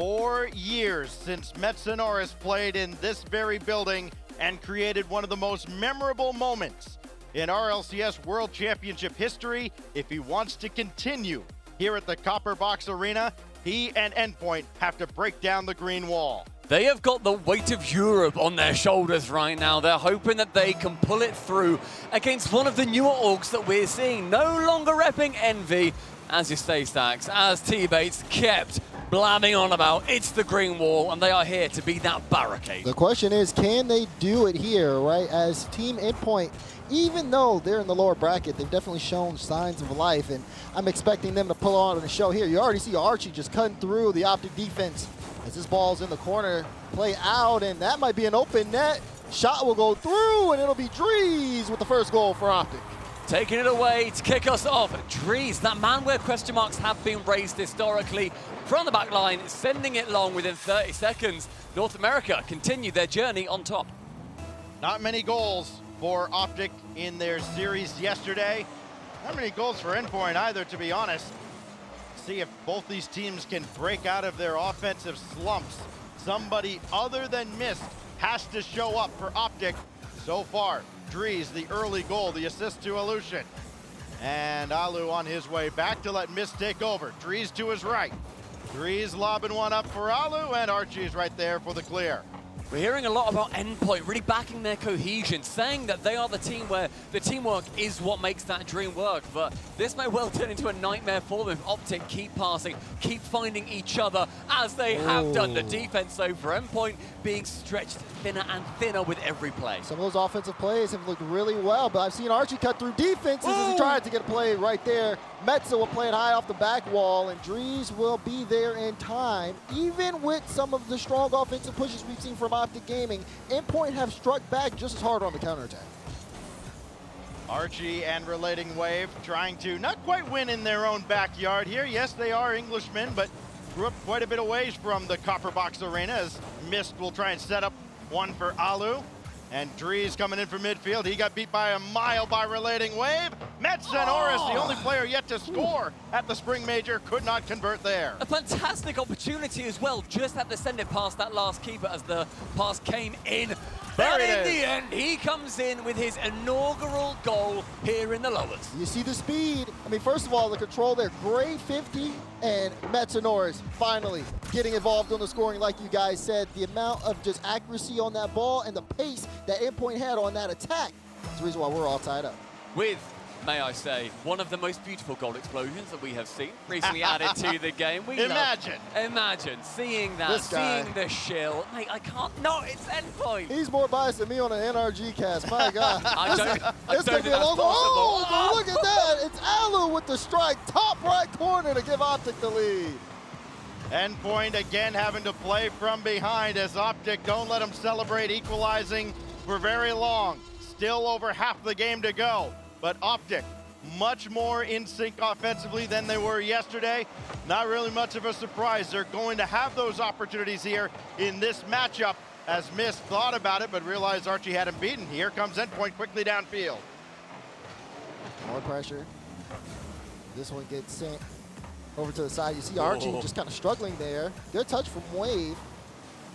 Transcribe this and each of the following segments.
4 years since Metsonoris played in this very building and created one of the most memorable moments in RLCS World Championship history. If he wants to continue here at the Copper Box Arena, he and Endpoint have to break down the green wall. They have got the weight of Europe on their shoulders right now. They're hoping that they can pull it through against one of the newer orgs that we're seeing. No longer repping Envy as your stay stacks, as T-Bates kept blabbing on about it's the green wall, and they are here to be that barricade. The question is, can they do it here, right? As Team Endpoint, even though they're in the lower bracket, they've definitely shown signs of life, and I'm expecting them to pull on the show here. You already see Archie just cutting through the OpTic defense as this ball's in the corner, play out, and that might be an open net. Shot will go through, and it'll be Drees with the first goal for OpTic. Taking it away to kick us off. Drees, that man where question marks have been raised historically, from the back line, sending it long within 30 seconds. North America continue their journey on top. Not many goals for OpTic in their series yesterday. Not many goals for Endpoint either, to be honest. See if both these teams can break out of their offensive slumps. Somebody other than Mist has to show up for OpTic. So far, Drees, the early goal, the assist to Aleutian. And Alu on his way back to let Mist take over. Drees to his right. Drees lobbing one up for Alu, and Archie's right there for the clear. We're hearing a lot about Endpoint really backing their cohesion, saying that they are the team where the teamwork is what makes that dream work. But this may well turn into a nightmare for them if OpTic keep passing, keep finding each other as they have done. The defense, though, for Endpoint being stretched thinner and thinner with every play. Some of those offensive plays have looked really well, but I've seen Archie cut through defenses as he tried to get a play right there. Metza will play it high off the back wall, and Drees will be there in time. Even with some of the strong offensive pushes we've seen from OpTic Gaming, Endpoint have struck back just as hard on the counterattack. Archie and Relating Wave trying to not quite win in their own backyard here. Yes, they are Englishmen, but grew up quite a bit away from the Copper Box Arena, as Mist will try and set up one for Alu. And Drees coming in from midfield. He got beat by a mile by Relating Wave. Metsonoris, the only player yet to score at the Spring Major, could not convert there. A fantastic opportunity as well. Just had to send it past that last keeper as the pass came in. But in the end, he comes in with his inaugural goal here in the lowers. You see the speed. I mean, first of all, the control there, great 50, and Metsonoris finally getting involved on the scoring like you guys said. The amount of just accuracy on that ball and the pace that Endpoint had on that attack is the reason why we're all tied up. With, may I say, one of the most beautiful goal explosions that we have seen recently added to the game. Imagine seeing that, seeing the shill. Mate, I can't, no, it's Endpoint. He's more biased than me on an NRG cast, my God. I don't think that's possible. Oh, look at that, it's Alu with the strike, top right corner to give OpTic the lead. Endpoint again having to play from behind as OpTic don't let him celebrate equalizing for very long. Still over half the game to go, but OpTic much more in sync offensively than they were yesterday. Not really much of a surprise. They're going to have those opportunities here in this matchup, as Mist thought about it but realized Archie had him beaten. Here comes Endpoint quickly downfield. More pressure. This one gets sent over to the side. You see Archie just kind of struggling there. Good touch from Wave.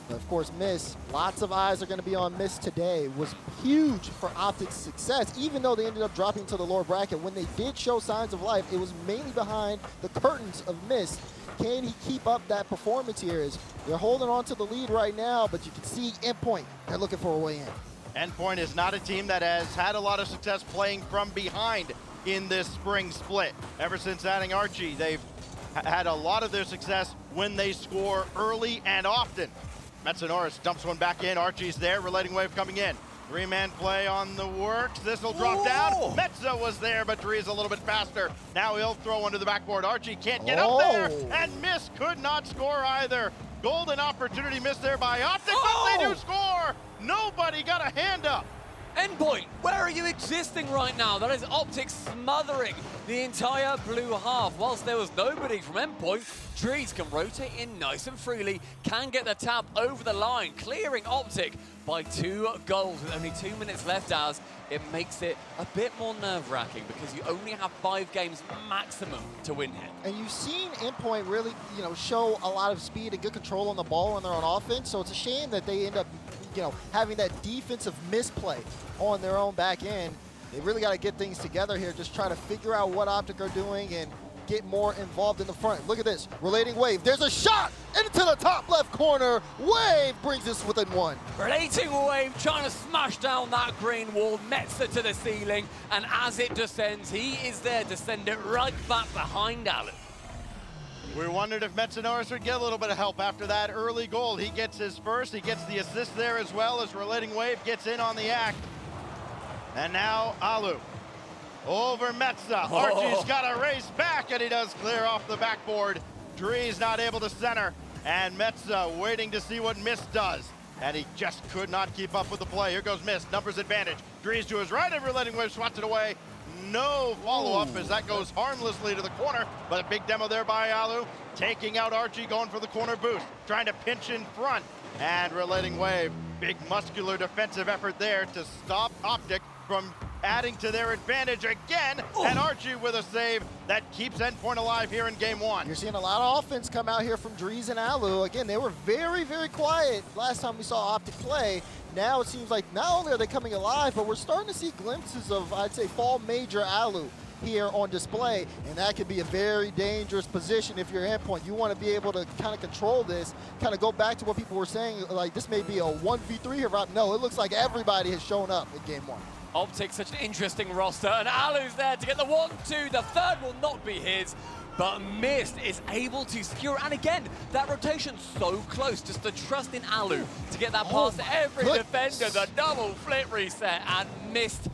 But of course, Mist, lots of eyes are going to be on Mist today. Was huge for OpTic's success, even though they ended up dropping to the lower bracket. When they did show signs of life, it was mainly behind the curtains of Mist. Can he keep up that performance here? As they're holding on to the lead right now, but you can see Endpoint, they're looking for a way in. Endpoint is not a team that has had a lot of success playing from behind in this spring split. Ever since adding Archie, they've had a lot of their success when they score early and often. Metsonoris dumps one back in. Archie's there. Relating Wave coming in. Three-man play on the works. This will drop down. Metza was there, but Drees a little bit faster. Now he'll throw one to the backboard. Archie can't get up there, and Mist could not score either. Golden opportunity missed there by OpTic, but they do score. Nobody got a hand up. Endpoint, where are you existing right now? That is OpTic smothering the entire blue half. Whilst there was nobody from Endpoint, Drees can rotate in nice and freely, can get the tap over the line, clearing OpTic by 2 goals with only 2 minutes left, as it makes it a bit more nerve-wracking because you only have 5 games maximum to win here. And you've seen Endpoint really, show a lot of speed and good control on the ball when they're on offense, so it's a shame that they end up, having that defensive misplay on their own back end. They really got to get things together here, just try to figure out what OpTic are doing and get more involved in the front. Look at this, relating Wave. There's a shot into the top left corner. Wave brings this within 1. Relating Wave trying to smash down that green wall, Metza to the ceiling, and as it descends, he is there to send it right back behind Alu. We wondered if Metza would get a little bit of help after that early goal. He gets his first, he gets the assist there as well as Relating Wave gets in on the act. And now Alu over Metza. Archie's got to race back, and he does clear off the backboard. Drees not able to center, and Metza waiting to see what Mist does. And he just could not keep up with the play. Here goes Mist, numbers advantage. Drees to his right, and Relating Wave swats it away. No follow-up as that goes harmlessly to the corner, but a big demo there by Alu, taking out Archie, going for the corner boost, trying to pinch in front, and Relating Wave. Big muscular defensive effort there to stop OpTic from adding to their advantage again, and Archie with a save that keeps Endpoint alive here in game 1. You're seeing a lot of offense come out here from Drees and Alu. Again, they were very, very quiet last time we saw OpTic play. Now it seems like not only are they coming alive, but we're starting to see glimpses of, I'd say, fall major Alu here on display, and that could be a very dangerous position if you're Endpoint. You want to be able to kind of control this, kind of go back to what people were saying, like this may be a 1v3 here. No, it looks like everybody has shown up in game 1. OpTic, such an interesting roster, and Alu's there to get the 1-2. The third will not be his, but Mist is able to secure. And again, that rotation's so close. Just the trust in Alu to get that past every defender. The double flip reset, and Mist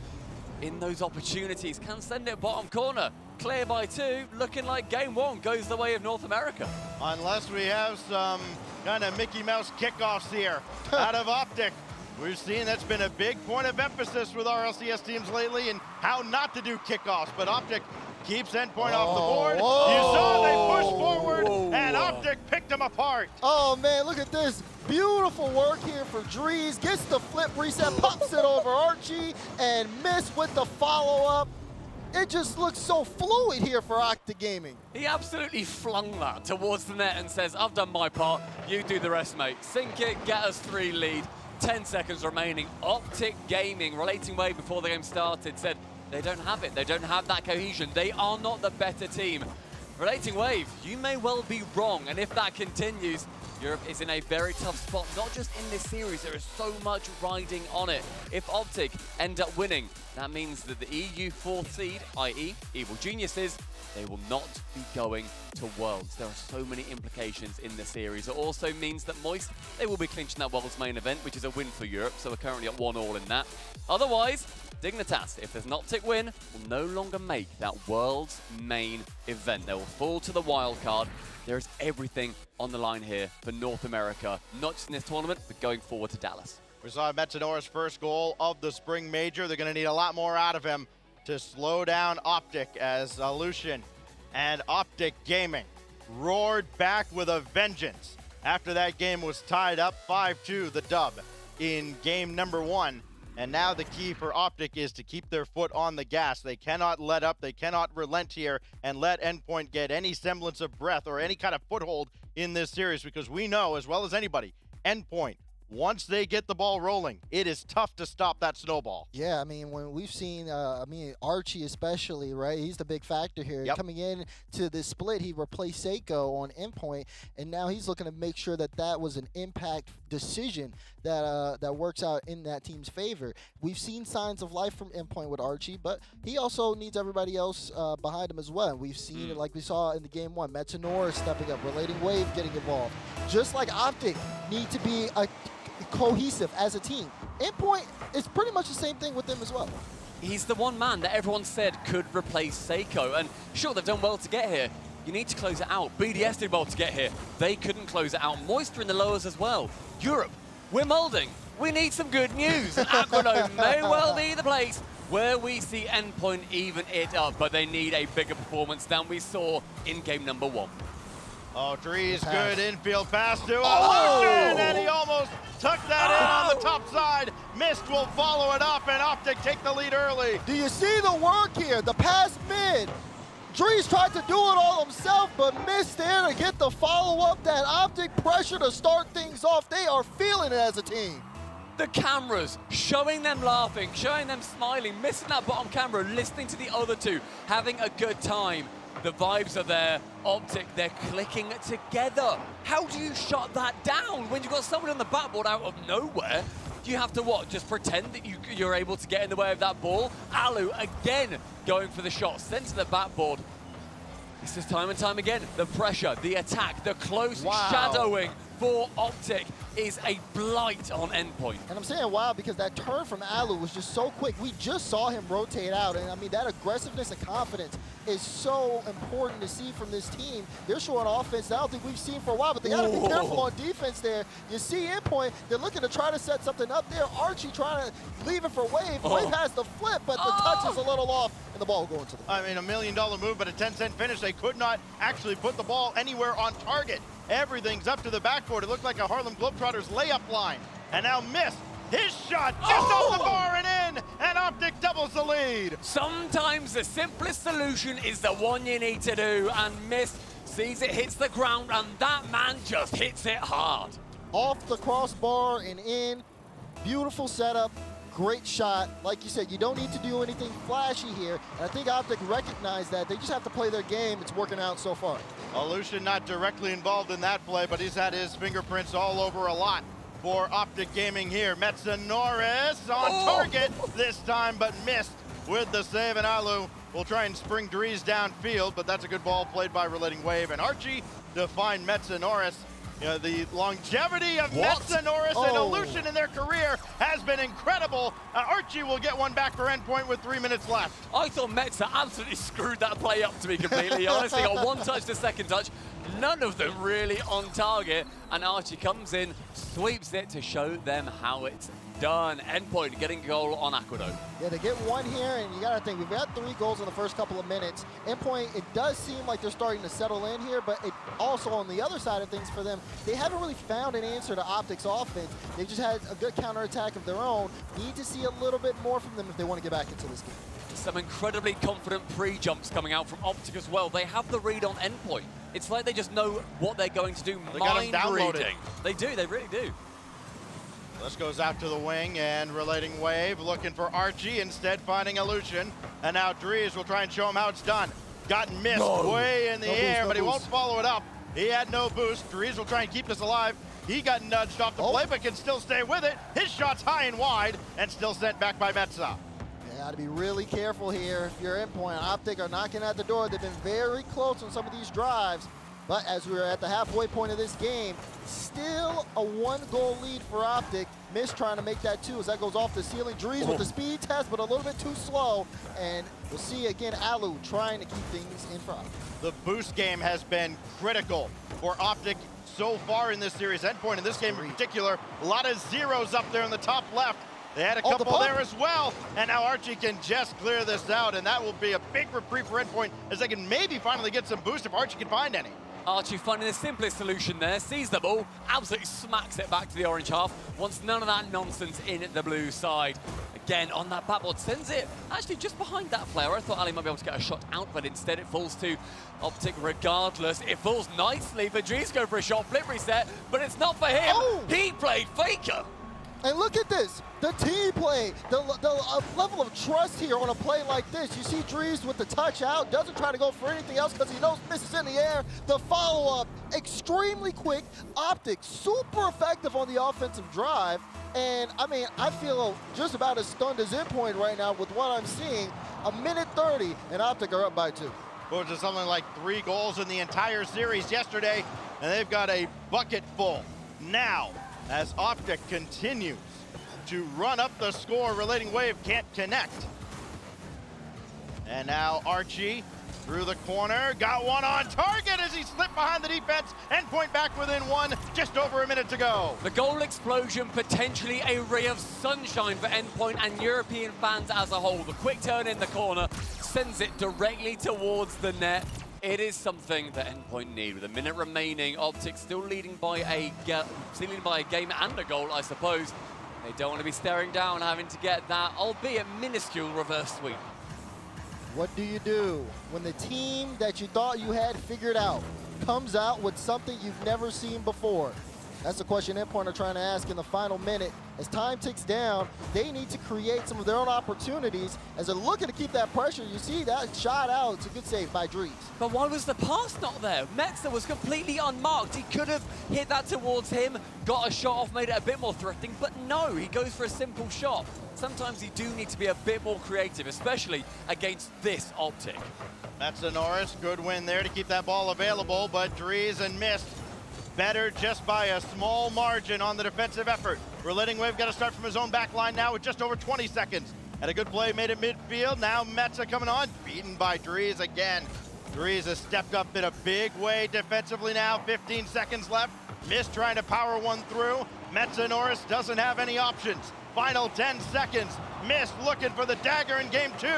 in those opportunities can send it bottom corner. Clear by 2, looking like game 1 goes the way of North America. Unless we have some kind of Mickey Mouse kickoffs here out of OpTic. We've seen that's been a big point of emphasis with RLCS teams lately and how not to do kickoffs, but OpTic keeps Endpoint off the board. You saw they pushed forward, and OpTic picked them apart. Oh man, look at this. Beautiful work here for Drees. Gets the flip reset, pops it over Archie, and Mist with the follow-up. It just looks so fluid here for OpTic Gaming. He absolutely flung that towards the net and says, I've done my part, you do the rest, mate. Sink it, get us 3 lead. 10 seconds remaining. OpTic Gaming, Relating Wave before the game started, said they don't have it. They don't have that cohesion. They are not the better team. Relating Wave, you may well be wrong, and if that continues, Europe is in a very tough spot, not just in this series. There is so much riding on it. If OpTic end up winning, that means that the EU 4th seed, i.e. Evil Geniuses, they will not be going to Worlds. There are so many implications in the series. It also means that Moist, they will be clinching that Worlds main event, which is a win for Europe, so we're currently at 1-1 in that. Otherwise, Dignitas, if there's an OpTic win, will no longer make that Worlds main event. They will fall to the wild card. There is everything on the line here for North America, not just in this tournament, but going forward to Dallas. We saw Metza first goal of the Spring Major. They're going to need a lot more out of him to slow down OpTic, as Lucian and OpTic Gaming roared back with a vengeance after that game was tied up 5-2, the dub in game number 1. And now the key for OpTic is to keep their foot on the gas. They cannot let up. They cannot relent here and let Endpoint get any semblance of breath or any kind of foothold in this series, because we know as well as anybody, Endpoint, once they get the ball rolling, it is tough to stop that snowball. Yeah, I mean, when we've seen, Archie especially, right? He's the big factor here. Yep. Coming in to this split, he replaced Seiko on Endpoint, and now he's looking to make sure that that was an impact decision that works out in that team's favor. We've seen signs of life from Endpoint with Archie, but he also needs everybody else behind him as well. We've seen it like we saw in the game 1. Metza stepping up, Relating Wave getting involved. Just like OpTic need to be cohesive as a team. Endpoint is pretty much the same thing with them as well. He's the one man that everyone said could replace Seiko, and sure, they've done well to get here. You need to close it out. BDS did well to get here. They couldn't close it out. Moisture in the lowers as well. Europe, we're molding. we need some good news. Aquino may well be the place where we see Endpoint even it up, but they need a bigger performance than we saw in game number 1. Oh, Drees, good infield pass to Illusion, Oh! and he almost tucked that in on the top side. Mist will follow it up, and OpTic take the lead early. Do you see the work here? The pass mid. Drees tried to do it all himself, but missed there to get the follow-up. That OpTic pressure to start things off. They are feeling it as a team. The cameras, showing them laughing, showing them smiling, missing that bottom camera, listening to the other two, having a good time. The vibes are there. OpTic, they're clicking together. How do you shut that down when you've got someone on the backboard out of nowhere? Do you have to what? Just pretend that you're able to get in the way of that ball? Alu again going for the shot, sent to the backboard. This is time and time again. The pressure, the attack, the close shadowing for OpTic is a blight on Endpoint. And I'm saying wow because that turn from Alu was just so quick. We just saw him rotate out, and I mean that aggressiveness and confidence is so important to see from this team. They're showing offense that I don't think we've seen for a while, but they got to be careful on defense there. You see Endpoint, they're looking to try to set something up there. Archie trying to leave it for Wave. Wave has the flip, but the touch is a little off, and the ball going to the I mean, $1 million move, but a 10-cent finish. They could not actually put the ball anywhere on target. Everything's up to the backboard. It looked like a Harlem Globetrotters layup line. And now Mist, his shot just off the bar and in, and OpTic doubles the lead. Sometimes the simplest solution is the one you need to do, and Mist sees it hits the ground, and that man just hits it hard. Off the crossbar and in. Beautiful setup. Great shot. Like you said, you don't need to do anything flashy here. And I think OpTic recognized that. They just have to play their game. It's working out so far. Illusion not directly involved in that play, but he's had his fingerprints all over a lot for OpTic Gaming here. Metza Norris on target this time, but missed with the save, and Alu will try and spring Drees downfield, but that's a good ball played by Relating Wave, and Archie to find Metza Norris. You know, the longevity of Metza Norris and Illusion in their career has been incredible. Archie will get one back for Endpoint with 3 minutes left. I thought Metza absolutely screwed that play up, to be completely honest. They got one touch to second touch, none of them really on target, and Archie comes in, sweeps it to show them how it's done. Endpoint getting a goal on Aquino. Yeah, they get one here, and you got to think, we've got 3 goals in the first couple of minutes. Endpoint, it does seem like they're starting to settle in here, but it also, on the other side of things for them, they haven't really found an answer to OpTic's offense. They've just had a good counterattack of their own. Need to see a little bit more from them if they want to get back into this game. Some incredibly confident pre-jumps coming out from OpTic as well. They have the read on Endpoint. It's like they just know what they're going to do. Mind reading. They do, they really do. This goes out to the wing, and Relating Wave looking for Archie, instead finding Illusion. And now Drees will try and show him how it's done. Got missed way in the air, but he won't follow it up. He had no boost. Drees will try and keep this alive. He got nudged off the play, but can still stay with it. His shot's high and wide, and still sent back by Metza. You got to be really careful here if you're Endpoint. OpTic are knocking at the door. They've been very close on some of these drives. But as we're at the halfway point of this game, still a 1-goal lead for OpTic. Mist trying to make that 2 as that goes off the ceiling. Drees with the speed test, but a little bit too slow. And we'll see again Alu trying to keep things in front. The boost game has been critical for OpTic so far in this series. Endpoint in this game in particular, a lot of zeros up there in the top left. They had a couple there as well, and now Archie can just clear this out, and that will be a big reprieve for Endpoint as they can maybe finally get some boost if Archie can find any. Archie finding the simplest solution there, sees the ball, absolutely smacks it back to the orange half, wants none of that nonsense in the blue side. Again, on that backboard, sends it actually just behind that player. I thought Ali might be able to get a shot out, but instead it falls to OpTic regardless. It falls nicely for Drees, go for a shot, flip reset, but it's not for him. He played Faker. And look at this, the team play, the level of trust here on a play like this. You see Drees with the touch out, doesn't try to go for anything else because he knows Miss is in the air. The follow-up, extremely quick. OpTic, super effective on the offensive drive. And I mean, I feel just about as stunned as Endpoint right now with what I'm seeing. 1:30, and OpTic are up by 2. Which is something like 3 goals in the entire series yesterday, and they've got a bucket full now. As OpTic continues to run up the score, Relating Wave can't connect. And now Archie Through the corner, got one on target as he slipped behind the defense. Endpoint back within one, just over a minute to go. The goal explosion, potentially a ray of sunshine for Endpoint and European fans as a whole. The quick turn in the corner sends it directly towards the net. It is something that Endpoint need. With a minute remaining, OpTic still leading by a game and a goal, I suppose. They don't want to be staring down, having to get that, albeit minuscule, reverse sweep. What do you do when the team that you thought you had figured out comes out with something you've never seen before? That's the question Endpoint are trying to ask in the final minute. As time ticks down, they need to create some of their own opportunities. As they're looking to keep that pressure, you see that shot out. It's a good save by Drees. But why was the pass not there? Metza was completely unmarked. He could have hit that towards him, got a shot off, made it a bit more threatening, but no, he goes for a simple shot. Sometimes you do need to be a bit more creative, especially against this OpTic. That's a Norris, good win there to keep that ball available, but Drees and missed. Better just by a small margin on the defensive effort. Relating Wave got to start from his own back line now with just over 20 seconds. Had a good play made it midfield. Now Metza coming on, beaten by Drees again. Drees has stepped up in a big way defensively now. 15 seconds left. Missed trying to power one through. Metza Norris doesn't have any options. Final 10 seconds. Missed looking for the dagger in game 2.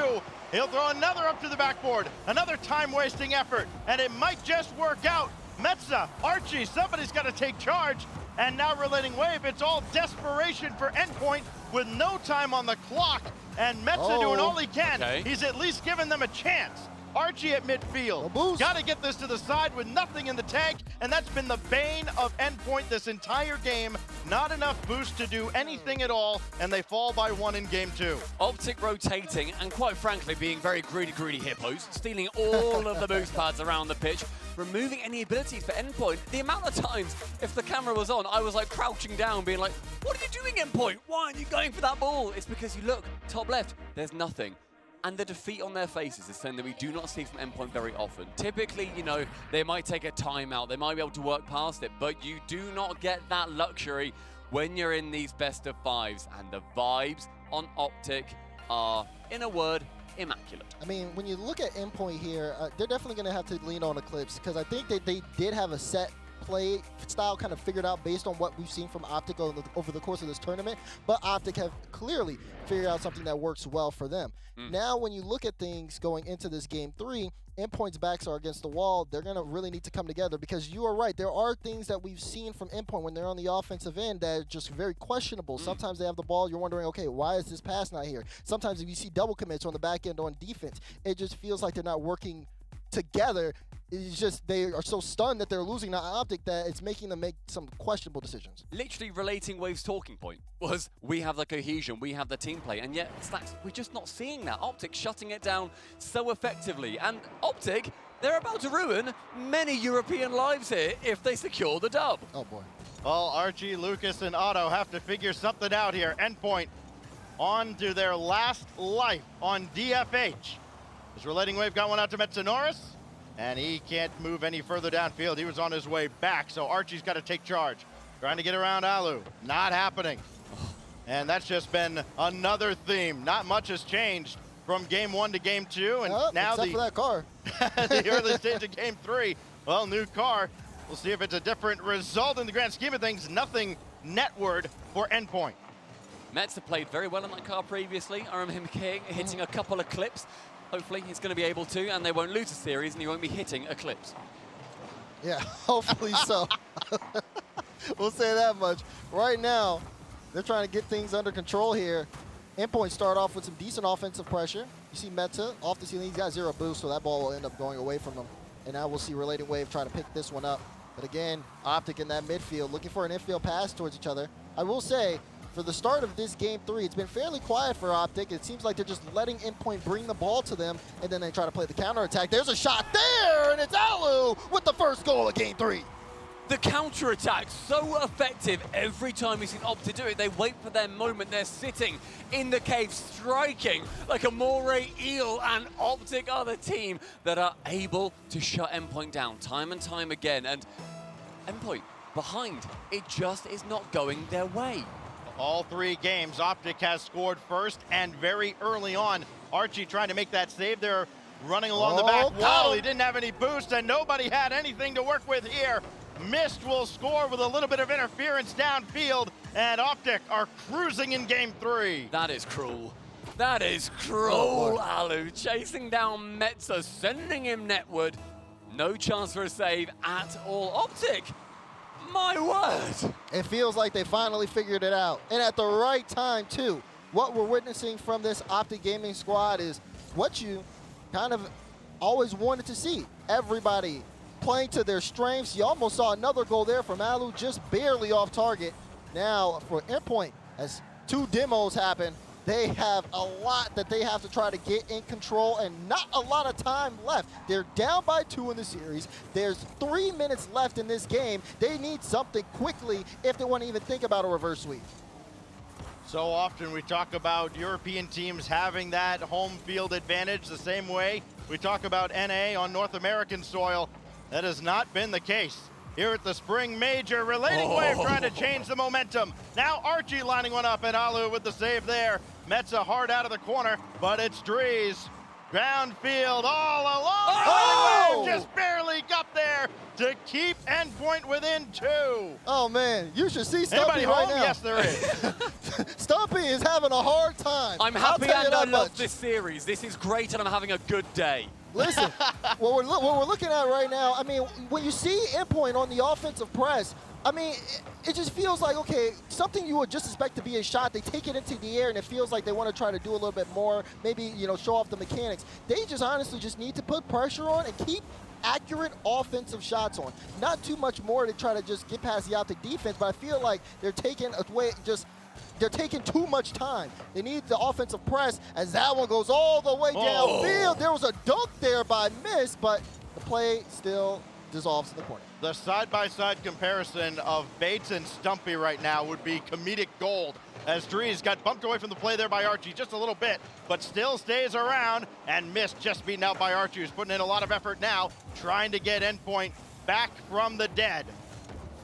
He'll throw another up to the backboard. Another time-wasting effort, and it might just work out. Metza, Archie, somebody's got to take charge. And now Relating Wave, it's all desperation for Endpoint with no time on the clock. And Metza doing all he can. Okay. He's at least given them a chance. Archie at midfield. Got to get this to the side with nothing in the tank, and that's been the bane of Endpoint this entire game. Not enough boost to do anything at all, and they fall by 1 in game 2. OpTic rotating and quite frankly being very greedy hippos, stealing all of the boost pads around the pitch, removing any abilities for Endpoint. The amount of times, if the camera was on, I was like crouching down being like, what are you doing, Endpoint? Why aren't you going for that ball? It's because you look, top left, there's nothing. And the defeat on their faces is something that we do not see from Endpoint very often. Typically, you know, they might take a timeout, they might be able to work past it, but you do not get that luxury when you're in these best of 5s. And the vibes on OpTic are, in a word, immaculate. I mean, when you look at Endpoint here, they're definitely going to have to lean on Eclipse because I think that they did have a set play style kind of figured out based on what we've seen from OpTic over the course of this tournament, but OpTic have clearly figured out something that works well for them. Now, when you look at things going into this game 3, Endpoint's backs are against the wall. They're going to really need to come together because you are right. There are things that we've seen from Endpoint when they're on the offensive end that are just very questionable. Sometimes they have the ball. You're wondering, okay, why is this pass not here? Sometimes if you see double commits on the back end on defense, it just feels like they're not working together. It's just they are so stunned that they're losing that OpTic that it's making them make some questionable decisions. Literally Relating Wave's talking point was we have the cohesion, we have the team play, and yet Slacks, we're just not seeing that. OpTic shutting it down so effectively, and OpTic, they're about to ruin many European lives here if they secure the dub. Oh boy. Well, Archie, Lucas, and Otto have to figure something out here. Endpoint on to their last life on DFH. As Relating Wave got one out to Metza Norris, and he can't move any further downfield. He was on his way back, so Archie's got to take charge. Trying to get around Alu. Not happening. And that's just been another theme. Not much has changed from game 1 to game 2, and now except for that car. the early stage of game 3. Well, new car. We'll see if it's a different result in the grand scheme of things. Nothing netward for Endpoint. Metza played very well in that car previously. I remember him hitting a couple of clips. Hopefully he's going to be able to, and they won't lose the series, and he won't be hitting Eclipse. Yeah, hopefully so. We'll say that much. Right now, they're trying to get things under control here. Endpoint start off with some decent offensive pressure. You see Metza off the ceiling. He's got 0 boost, so that ball will end up going away from him. And now we'll see Relating Wave try to pick this one up. But again, OpTic in that midfield, looking for an infield pass towards each other. I will say, for the start of this game 3, it's been fairly quiet for OpTic. It seems like they're just letting Endpoint bring the ball to them, and then they try to play the counterattack. There's a shot there, and it's Alu with the first goal of game 3. The counterattack, so effective every time we've seen OpTic do it. They wait for their moment. They're sitting in the cave, striking like a moray eel, and OpTic are the team that are able to shut Endpoint down time and time again. And Endpoint behind, it just is not going their way. All 3 games, OpTic has scored first and very early on. Archie trying to make that save there. running along the back got wall. him. He didn't have any boost, and nobody had anything to work with here. Mist will score with a little bit of interference downfield, and OpTic are cruising in game 3. That is cruel. That is cruel, Alu. Chasing down Metza, sending him netward. No chance for a save at all. OpTic, my word. It feels like they finally figured it out. And at the right time, too. What we're witnessing from this OpTic Gaming squad is what you kind of always wanted to see. Everybody playing to their strengths. You almost saw another goal there from Alu, just barely off target. Now for Endpoint, as 2 demos happen, they have a lot that they have to try to get in control and not a lot of time left. They're down by 2 in the series. There's 3 minutes left in this game. They need something quickly if they want to even think about a reverse sweep. So often we talk about European teams having that home field advantage the same way we talk about NA on North American soil. That has not been the case here at the Spring Major. Relating Wave trying to change the momentum. Now Archie lining one up, and Alu with the save there. Metza hard out of the corner, but it's Dries. Downfield all alone. Relating Wave just barely got there to keep Endpoint within 2. Oh man, you should see Stumpy Anybody right home? now. Yes, there is. Stumpy is having a hard time. I'm I'll happy tell you and I that love much. this series. This is great and I'm having a good day. Listen, what we're looking at right now, I mean, when you see Endpoint on the offensive press, I mean, it just feels like, okay, something you would just expect to be a shot. They take it into the air, and it feels like they want to try to do a little bit more, maybe, you know, show off the mechanics. They just honestly just need to put pressure on and keep accurate offensive shots on. Not too much more to try to just get past the OpTic defense, but I feel like they're taking away they're taking too much time. They need the offensive press as that one goes all the way downfield. There was a dunk there by Miss, but the play still dissolves in the corner. The side-by-side comparison of Bates and Stumpy right now would be comedic gold, as Dries got bumped away from the play there by Archie just a little bit, but still stays around, and Mist just beaten out by Archie, who's putting in a lot of effort now, trying to get Endpoint back from the dead.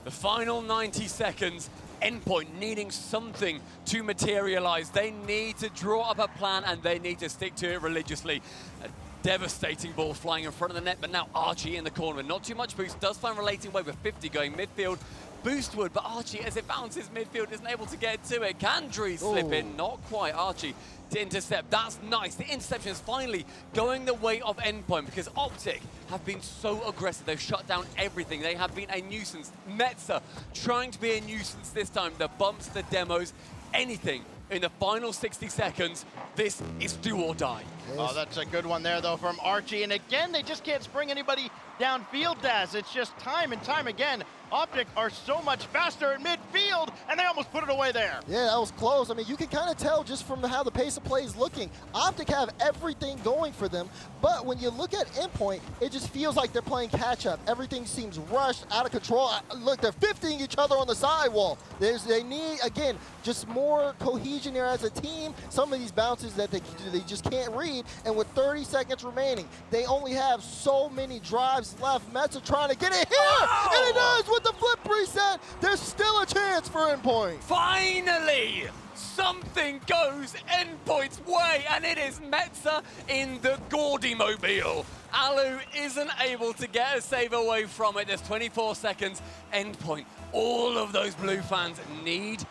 The final 90 seconds, Endpoint needing something to materialize. They need to draw up a plan and they need to stick to it religiously. A devastating ball flying in front of the net, but now Archie in the corner with not too much boost. Does find Relating Wave with 50 going midfield. Boostwood, but Archie, as it bounces midfield, isn't able to get to it. Can Dries slip in? Not quite. Archie to intercept. That's nice. The interception is finally going the way of Endpoint because OpTic have been so aggressive. They've shut down everything. They have been a nuisance. Metza trying to be a nuisance this time. The bumps, the demos, anything. In the final 60 seconds, this is do or die. Oh, that's a good one there, though, from Archie. And again, they just can't spring anybody downfield, Daz. It's just time and time again. OpTic are so much faster in midfield, and they almost put it away there. Yeah, that was close. I mean, you can kind of tell just from how the pace of play is looking. OpTic have everything going for them, but when you look at Endpoint, it just feels like they're playing catch-up. Everything seems rushed, out of control. Look, they're 50ing each other on the sidewall. They need, again, just more cohesion there as a team. Some of these bounces that they just can't read, and with 30 seconds remaining, they only have so many drives left. Metza trying to get it here, and he does with the flip reset. There's still a chance for Endpoint. Finally, something goes Endpoint's way, and it is Metza in the Gordy Mobile. Alu isn't able to get a save away from it. There's 24 seconds. Endpoint, all of those blue fans need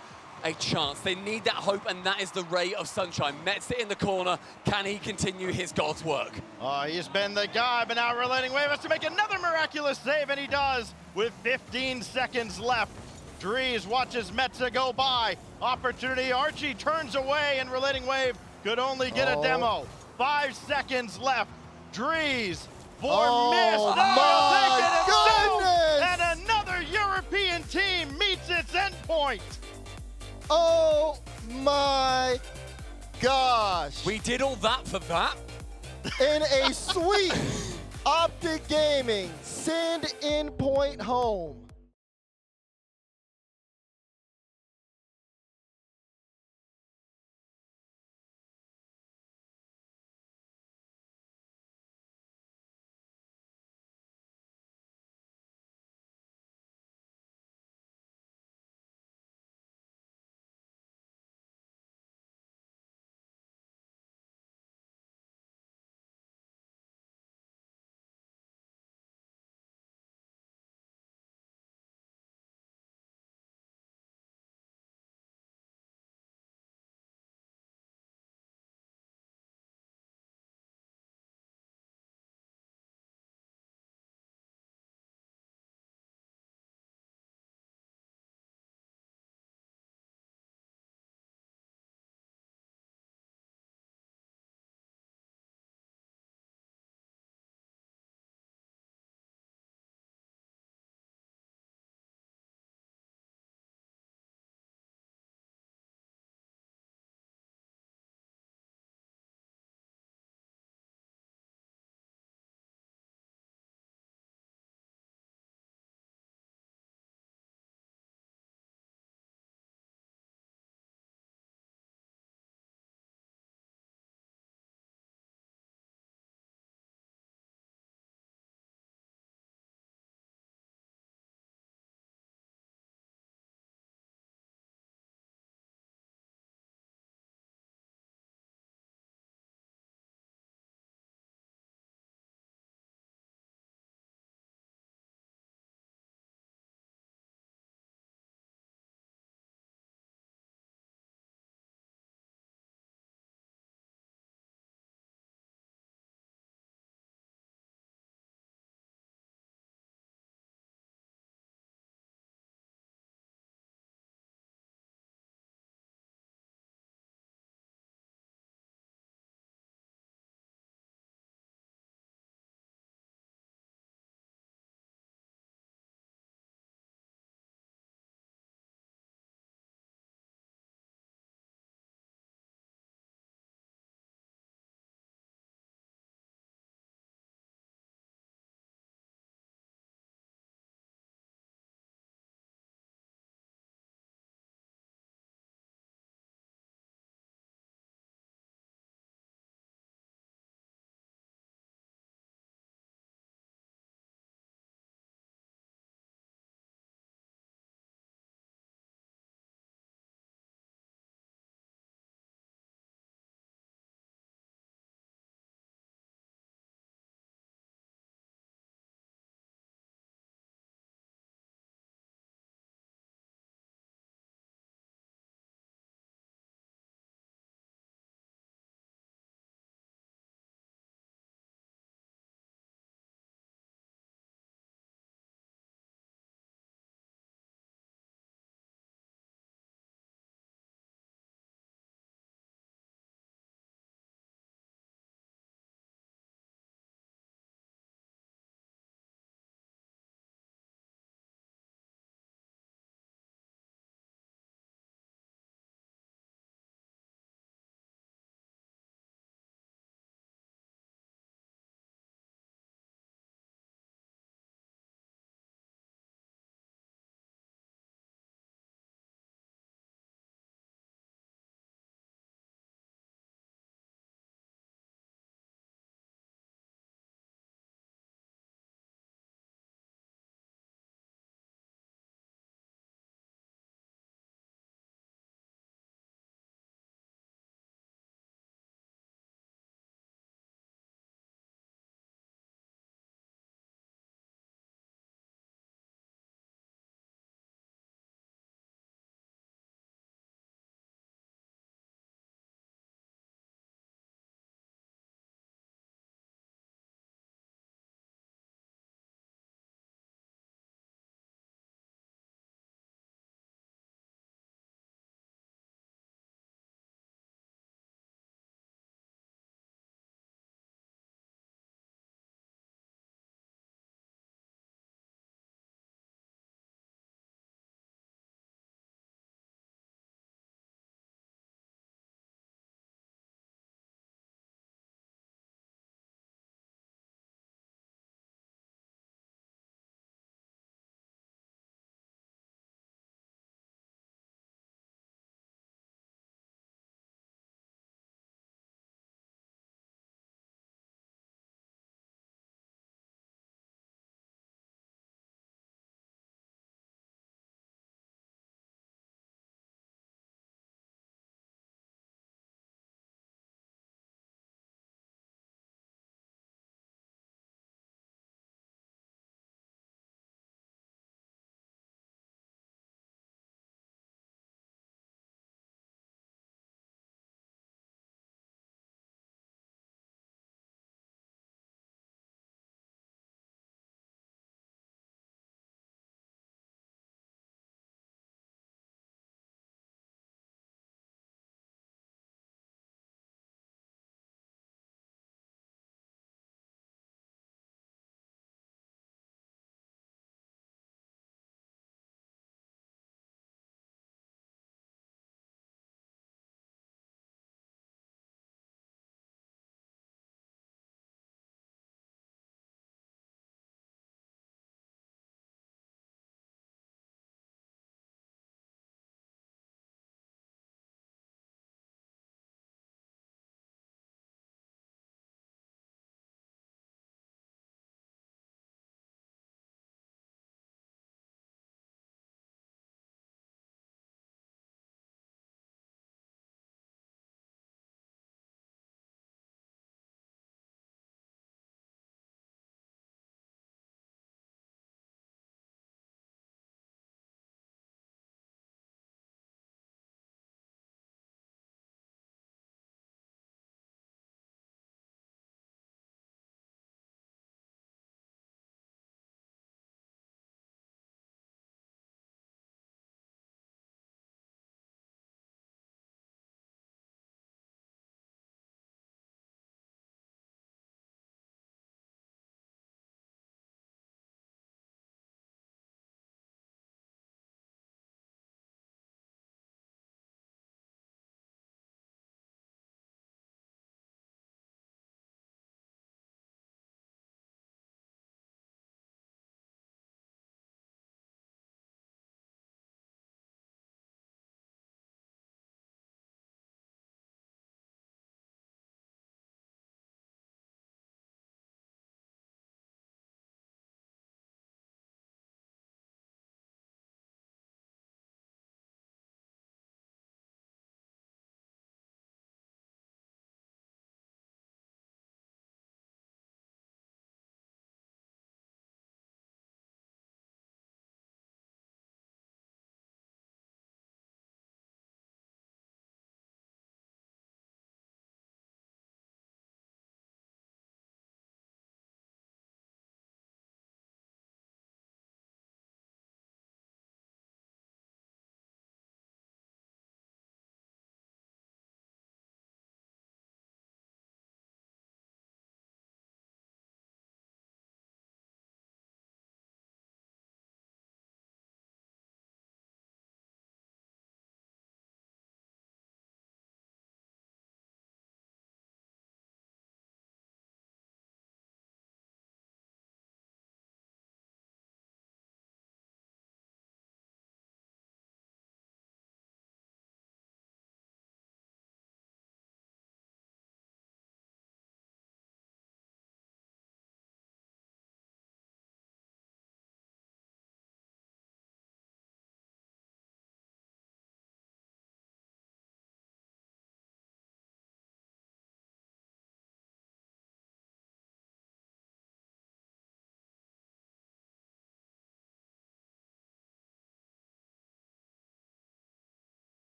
a chance. They need that hope, and that is the ray of sunshine. Metza in the corner. Can he continue his God's work? Oh, he's been the guy, but now Relating Wave has to make another miraculous save, and he does with 15 seconds left. Dries watches Metza go by. Opportunity, Archie turns away, and Relating Wave could only get a demo. 5 seconds left. Dries for Mist. My goodness! And another European team meets its Endpoint. Oh my gosh. We did all that for that? In a sweep, OpTic Gaming send Endpoint home.